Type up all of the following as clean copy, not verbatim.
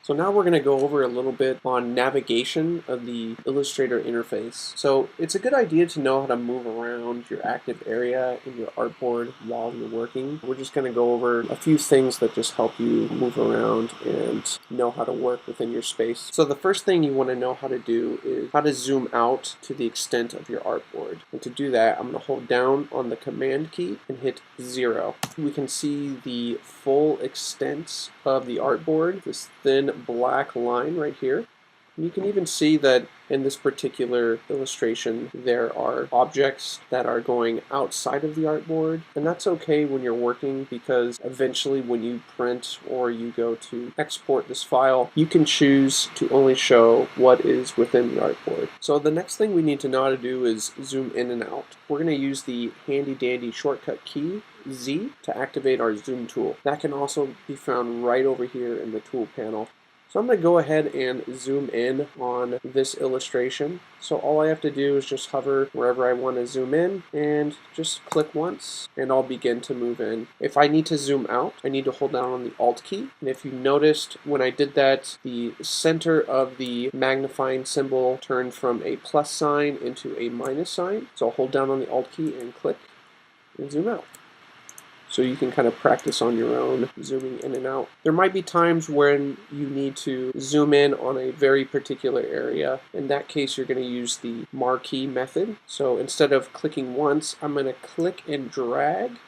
So now we're going to go over a little bit on navigation of the Illustrator interface. So it's a good idea to know how to move around your active area in your artboard while you're working. We're just going to go over a few things that just help you move around and know how to work within your space. So the first thing you want to know how to do is how to zoom out to the extent of your artboard. And to do that, I'm going to hold down on the Command key and hit 0. We can see the full extent of the artboard, this thin black line right here. You can even see that in this particular illustration there are objects that are going outside of the artboard, and that's okay when you're working, because eventually when you print or you go to export this file, you can choose to only show what is within the artboard. So the next thing we need to know how to do is zoom in and out. We're going to use the handy dandy shortcut key Z to activate our zoom tool. That can also be found right over here in the tool panel. So I'm going to go ahead and zoom in on this illustration. So all I have to do is just hover wherever I want to zoom in and just click once and I'll begin to move in. If I need to zoom out, I need to hold down on the Alt key. And if you noticed when I did that, the center of the magnifying symbol turned from a plus sign into a minus sign. So I'll hold down on the Alt key and click and zoom out. So you can kind of practice on your own, zooming in and out. There might be times when you need to zoom in on a very particular area. In that case, you're going to use the marquee method. So instead of clicking once, I'm going to click and drag.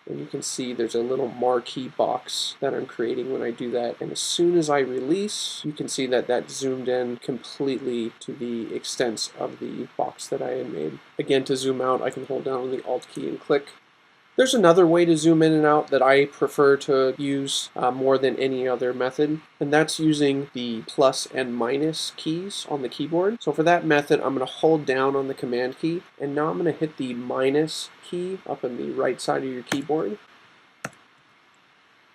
And you can see there's a little marquee box that I'm creating when I do that. And as soon as I release, you can see that that zoomed in completely to the extent of the box that I had made. Again, to zoom out, I can hold down on the Alt key and click. There's another way to zoom in and out that I prefer to use more than any other method, and that's using the plus and minus keys on the keyboard. So for that method, I'm going to hold down on the Command key, and now I'm going to hit the minus key up on the right side of your keyboard.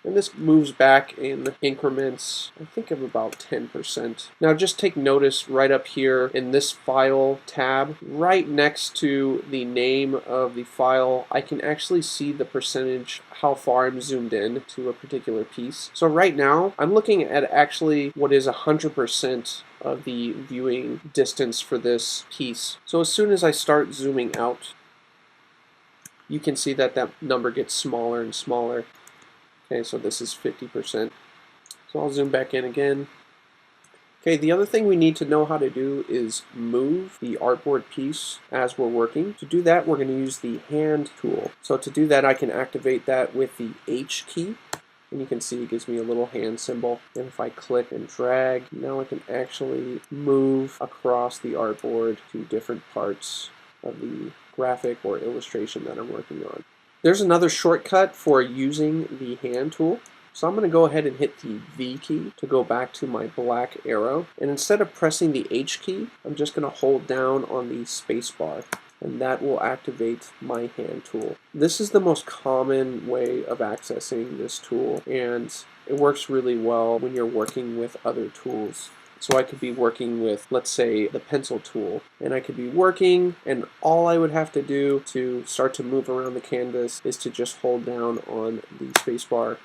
And this moves back in increments, I think, of about 10%. Now just take notice right up here in this File tab, right next to the name of the file, I can actually see the percentage, how far I'm zoomed in to a particular piece. So right now, I'm looking at actually what is 100% of the viewing distance for this piece. So as soon as I start zooming out, you can see that that number gets smaller and smaller. Okay, so this is 50%. So I'll zoom back in again. Okay, the other thing we need to know how to do is move the artboard piece as we're working. To do that, we're going to use the hand tool. So to do that, I can activate that with the H key. And you can see it gives me a little hand symbol. And if I click and drag, now I can actually move across the artboard to different parts of the graphic or illustration that I'm working on. There's another shortcut for using the hand tool. So I'm going to go ahead and hit the V key to go back to my black arrow. And instead of pressing the H key, I'm just going to hold down on the space bar. And that will activate my hand tool. This is the most common way of accessing this tool, and it works really well when you're working with other tools. So I could be working with, let's say, the pencil tool, and I could be working, and all I would have to do to start to move around the canvas is to just hold down on the spacebar,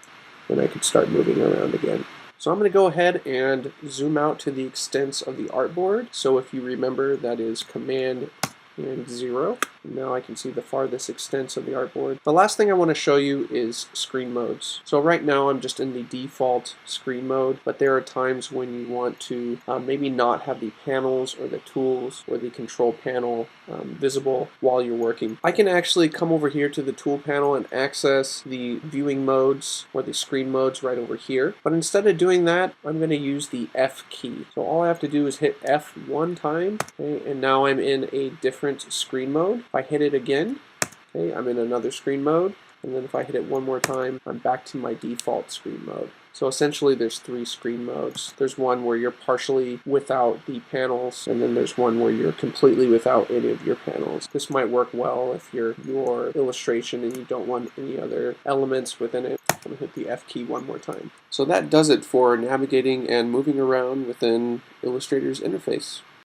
and I could start moving around again. So I'm going to go ahead and zoom out to the extents of the artboard. So if you remember, that is Command and 0. Now I can see the farthest extents of the artboard. The last thing I want to show you is screen modes. So right now I'm just in the default screen mode, but there are times when you want to maybe not have the panels or the tools or the control panel visible while you're working. I can actually come over here to the tool panel and access the viewing modes or the screen modes right over here. But instead of doing that, I'm going to use the F key. So all I have to do is hit F one time, okay, and now I'm in a different screen mode. If I hit it again, okay, I'm in another screen mode, and then if I hit it one more time, I'm back to my default screen mode. So essentially there's 3 screen modes. There's one where you're partially without the panels, and then there's one where you're completely without any of your panels. This might work well if you're your illustration and you don't want any other elements within it. I'm going to hit the F key one more time. So that does it for navigating and moving around within Illustrator's interface.